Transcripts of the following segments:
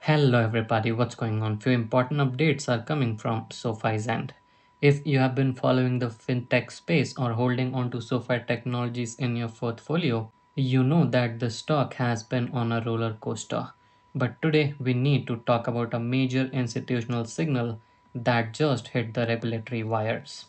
Hello everybody, what's going on? Few important updates are coming from SOFI's end. If you have been following the fintech space or holding on to SOFI technologies in your portfolio, you know that the stock has been on a roller coaster. But today we need to talk about a major institutional signal that just hit the regulatory wires.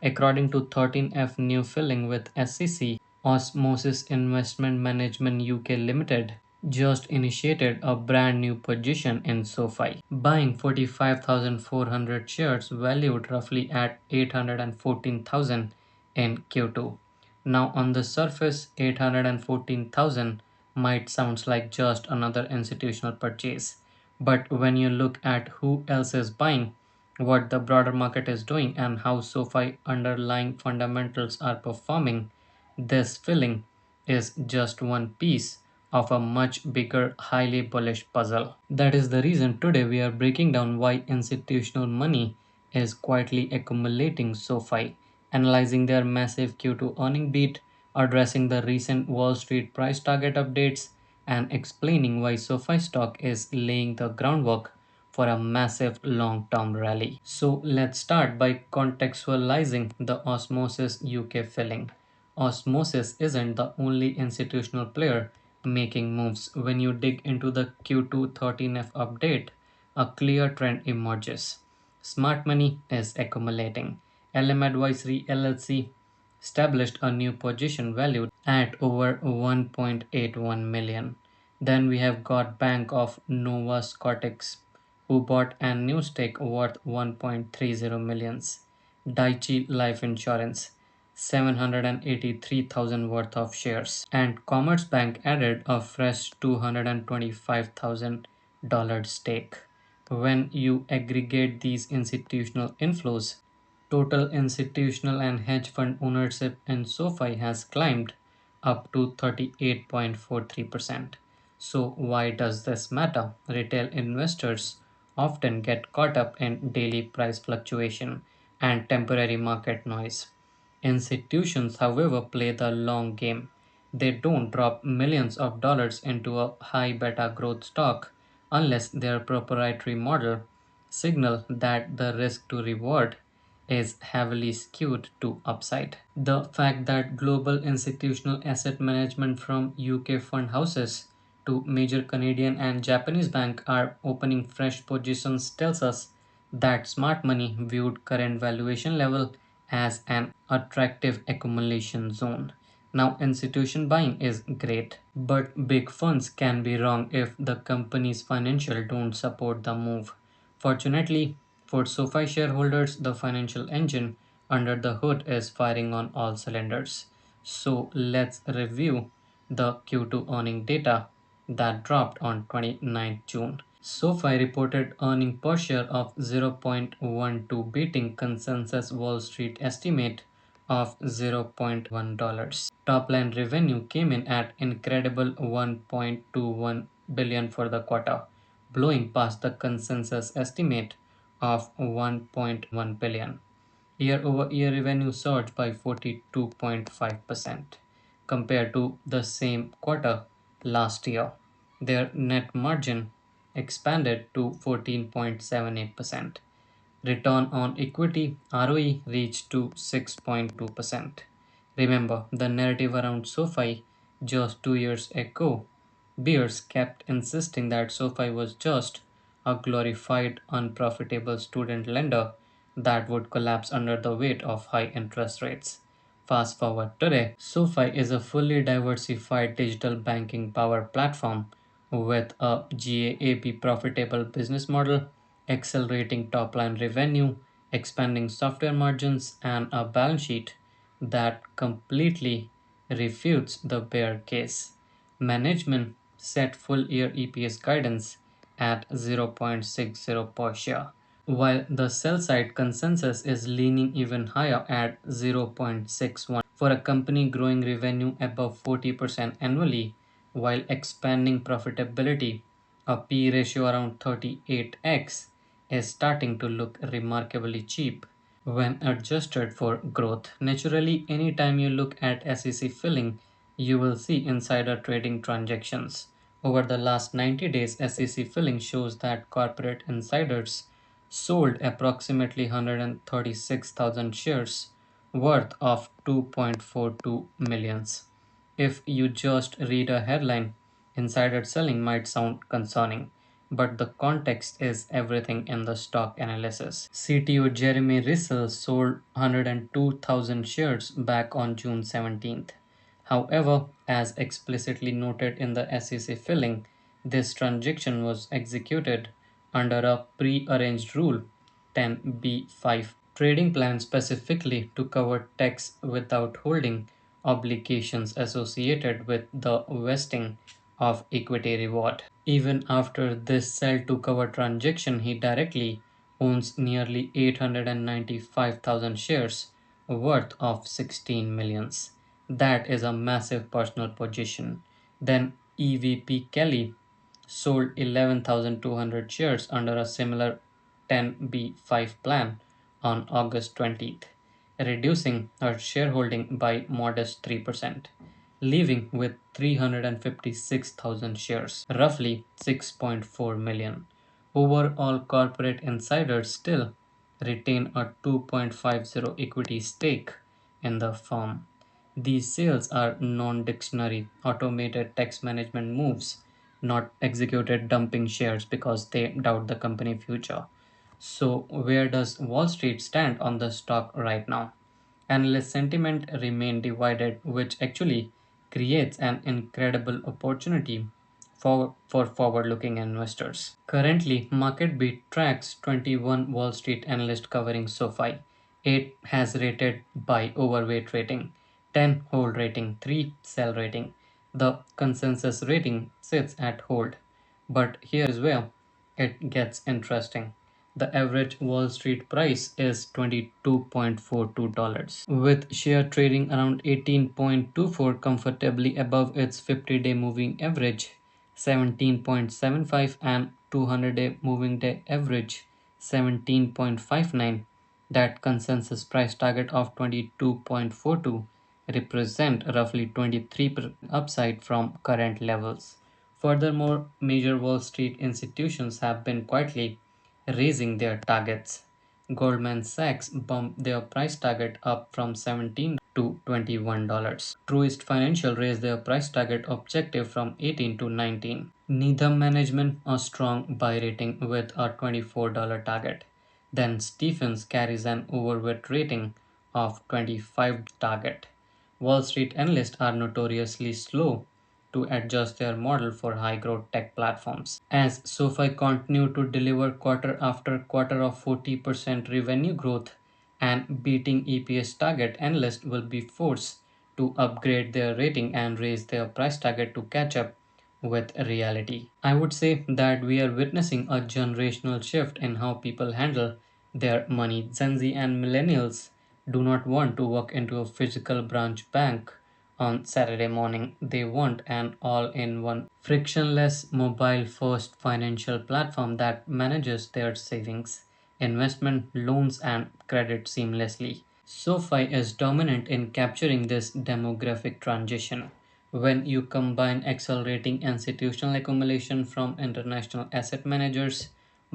According to 13F new filing with SEC, Osmosis Investment Management UK Limited just initiated a brand new position in SoFi, buying 45,400 shares valued roughly at 814,000 in Q2. Now, on the surface, 814,000 might sound like just another institutional purchase, but when you look at who else is buying, what the broader market is doing, and how SoFi underlying fundamentals are performing, this filling is just one piece of a much bigger, highly bullish puzzle. That is the reason today we are breaking down why institutional money is quietly accumulating SoFi, analyzing their massive Q2 earning beat, addressing the recent Wall Street price target updates, and explaining why SoFi stock is laying the groundwork for a massive long-term rally. So let's start by contextualizing the Osmosis UK filling. Osmosis isn't the only institutional player making moves. When you dig into the Q2 13F update, a clear trend emerges. Smart money is accumulating. LM Advisory LLC established a new position valued at over 1.81 million. Then we have got Bank of Nova Scotics, who bought a new stake worth 1.30 millions. Daiichi Life Insurance, 783,000 worth of shares. And Commerzbank added a fresh $225,000 stake. When you aggregate these institutional inflows, total institutional and hedge fund ownership in SoFi has climbed up to 38.43%. So, why does this matter? Retail investors often get caught up in daily price fluctuation and temporary market noise. Institutions, however, play the long game. They don't drop millions of dollars into a high beta growth stock unless their proprietary model signal that the risk to reward is heavily skewed to upside. The fact that global institutional asset management from UK fund houses to major Canadian and Japanese banks are opening fresh positions tells us that smart money viewed current valuation level as an attractive accumulation zone. Now, institution buying is great, but big funds can be wrong if the company's financial don't support the move. Fortunately, for SoFi shareholders, the financial engine under the hood is firing on all cylinders. So let's review the Q2 earning data that dropped on 29th June. SoFi reported earning per share of 0.12, beating consensus Wall Street estimate of $0.1. Top line revenue came in at incredible 1.21 billion for the quarter, blowing past the consensus estimate of 1.1 billion. Year-over-year revenue surged by 42.5% compared to the same quarter last year. Their net margin expanded to 14.78%. Return on equity ROE reached to 6.2%. Remember, the narrative around SoFi just 2 years ago, bears kept insisting that SoFi was just a glorified, unprofitable student lender that would collapse under the weight of high interest rates. Fast forward today, SoFi is a fully diversified digital banking power platform with a GAAP profitable business model, accelerating top line revenue, expanding software margins, and a balance sheet that completely refutes the bear case. Management set full year EPS guidance at 0.60 per share, while the sell side consensus is leaning even higher at 0.61. For a company growing revenue above 40% annually while expanding profitability, a P ratio around 38x is starting to look remarkably cheap when adjusted for growth. Naturally, anytime you look at SEC filling, you will see insider trading transactions, Over the last 90 days, SEC filling shows that corporate insiders sold approximately 136,000 shares worth of 2.42 millions. If you just read a headline, insider selling might sound concerning, but the context is everything in the stock analysis. CTO Jeremy Russell sold 102,000 shares back on June 17th. However, as explicitly noted in the SEC filing, this transaction was executed under a pre-arranged rule 10b5 trading plan specifically to cover tax without holding obligations associated with the vesting of equity reward. Even after this sell to cover transaction, he directly owns nearly 895,000 shares worth of 16 millions. That is a massive personal position. Then EVP Kelly sold 11,200 shares under a similar 10b5 plan on August 20th, reducing her shareholding by modest 3%, leaving with 356,000 shares, roughly 6.4 million. Overall, corporate insiders still retain a 2.50 equity stake in the firm. These sales are non-dictionary automated tax management moves, not executed dumping shares because they doubt the company future. So, where does Wall Street stand on the stock right now? Analyst sentiment remain divided, which actually creates an incredible opportunity for forward-looking investors. Currently, MarketBeat tracks 21 Wall Street analysts covering SoFi. 8 has rated buy overweight rating, 10 hold rating, 3 sell rating. The consensus rating sits at hold. But here is where it gets interesting. The average Wall Street price is $22.42, with share trading around 18.24 comfortably above its 50-day moving average 17.75 and 200-day moving day average 17.59. That consensus price target of 22.42 represent roughly 23% upside from current levels. Furthermore, major Wall Street institutions have been quietly raising their targets. Goldman Sachs bumped their price target up from 17 to $21. Truist Financial raised their price target objective from 18 to 19. Needham Management a strong buy rating with a $24 target. Then Stephens carries an overweight rating of 25 target. Wall Street analysts are notoriously slow to adjust their model for high growth tech platforms. As SoFi continue to deliver quarter after quarter of 40% revenue growth and beating EPS target, analysts will be forced to upgrade their rating and raise their price target to catch up with reality. I would say that we are witnessing a generational shift in how people handle their money. Gen Z and millennials do not want to walk into a physical branch bank on Saturday morning. They want an all in one, frictionless, mobile first financial platform that manages their savings, investment, loans, and credit seamlessly. SoFi is dominant in capturing this demographic transition. When you combine accelerating institutional accumulation from international asset managers,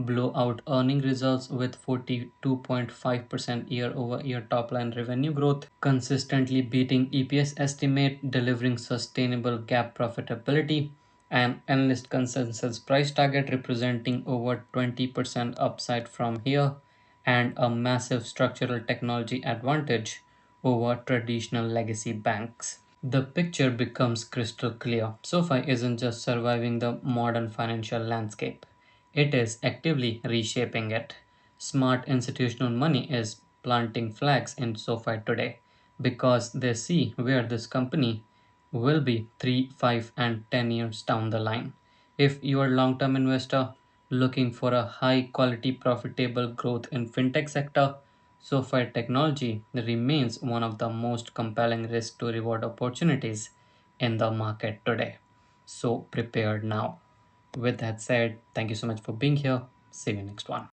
blowout earning results with 42.5% year over year top line revenue growth, consistently beating EPS estimate, delivering sustainable gap profitability, and analyst consensus price target representing over 20% upside from here, and a massive structural technology advantage over traditional legacy banks. The picture becomes crystal clear. SoFi isn't just surviving the modern financial landscape, it is actively reshaping it. Smart institutional money is planting flags in SoFi today because they see where this company will be 3, 5, and 10 years down the line. If you are a long term investor looking for a high quality profitable growth in fintech sector, SoFi technology remains one of the most compelling risk to reward opportunities in the market today. So prepare now. With that said, thank you so much for being here. See you next one.